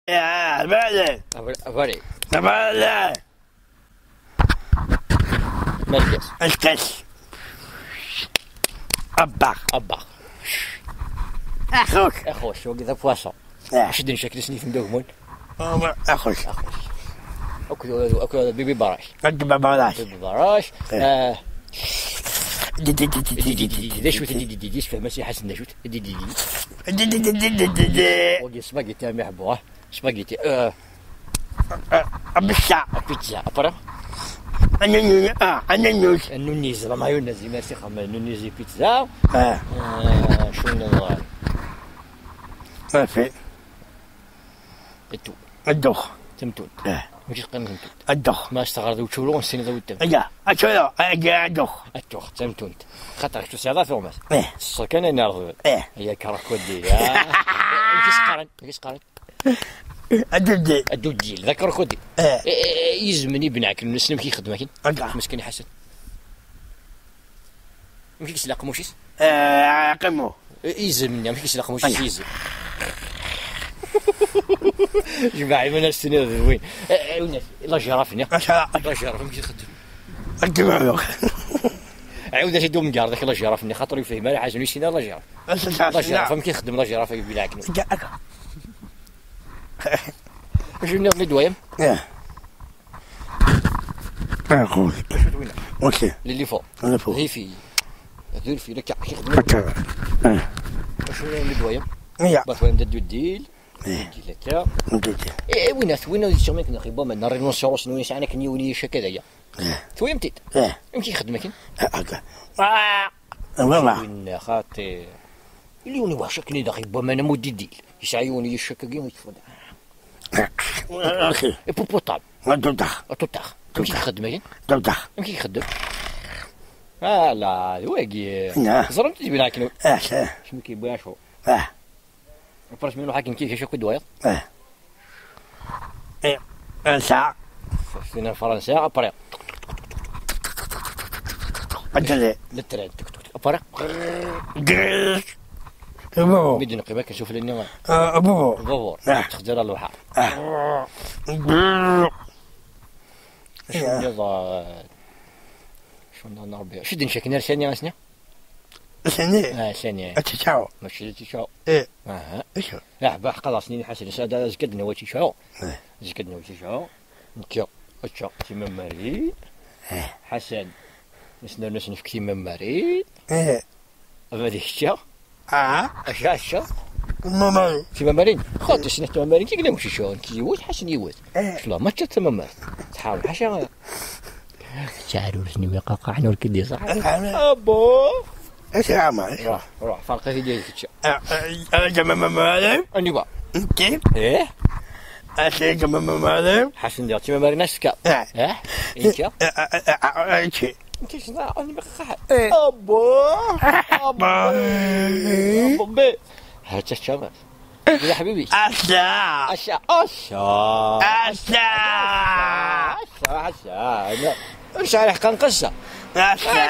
يا بالي أفري بالي مركز الكش أباخ أباخ أخوك أخوش وقذا بواسون شد نشكل سنيف ندوغمون أخوك أكو بيبي براش قد ببلاش بيبي براش ليش ديش فهم سي حسن نشوت دي وقي سباجيتي أمي يحبوها سباجيتي أبشع بيتزا أبرا أنانيوس النونيز لا مايونيز ميرسي خم النونيز بيتزا شنو ما في التو الدخ تمتون ماشي قيم تمتون الدخ ما اشتغل ذو تشولو ونسيني ذو التم يا أشولا أجا الدخ التوخ تمتون خاطر شو سيادة ثوماس السكان انا نرضو هي كراكودي كيس قارن الدودي الدوديل ذاك كراكودي يزمني بنعك نسلم كي يخدم كين مسكين حسن ماشي كيسلاق موشيس قمو يزمني ماشي كيسلاق موشيس يزم جماعي من السنة ذي وين لا جرافني لا جراف ماشي يخدم الجمال عاود اش يدوم كار ذاك لا جرافني خاطر يفهم لا حاجه نسينا لا جراف لا جراف فهم كيخدم لا جراف بلاكنو شنو نغني دوايم أخوك وش اللي فوق اللي فوق هي في ذول في لك كيخدم شنو نغني دوايم باش وين ددو الديل ديلتا وين يسميك نخي بوما ناري نصوص نويس عنك نيوني كذا يا تويم تيت يمكن يخدمك والله وين خاطي اللي يوني واشكني دخي بوما انا مودي ديل يسعيوني يشككين ويتفضل أخي بوبوطاب دوتخ توتاخ يمكن يخدمك دوتخ يمكن يخدم لا واقي زرمت تجيب لكن شنو كيبغي شو فرش منو حاكم كيف يشكو دوايض ساعة فينا فرنسا أبرا أجل للتراد أبرا أبوه بدي نقيمك نشوف لنا أبوه ظهور تخدر اللوحة شو نضا شو نربي شو دين شكلنا ثانية نسني ثانية ثانية أتشاو ماشي تشاو إيه إيش لا بقى خلاص نيني حسن سادا زكدنا وتي شاو زكدنا وتي شاو نكيو أتشاو تيم مريض حسن نسنا نسنف كتيم مريض غادي الشا أشا ماما تيم مريض خاطر سنة تيم مريض كي نمشي شو كيوت حسن يوت شلا ما تشت تيم مريض تحاول حشا شعروا سني مقاقع نور كدي صح أبو إيش عمل؟ روح فرقة ديالك تشا أنا جمع مالي أني بقى كيف؟ إيه أشي جمع مالي حسن ديال تيم مريض نسكا إنت أشي كيش ذا أنا بخاح أبو بي هات الشباب يا حبيبي أشا أشا إيش عليه كان قصة أشا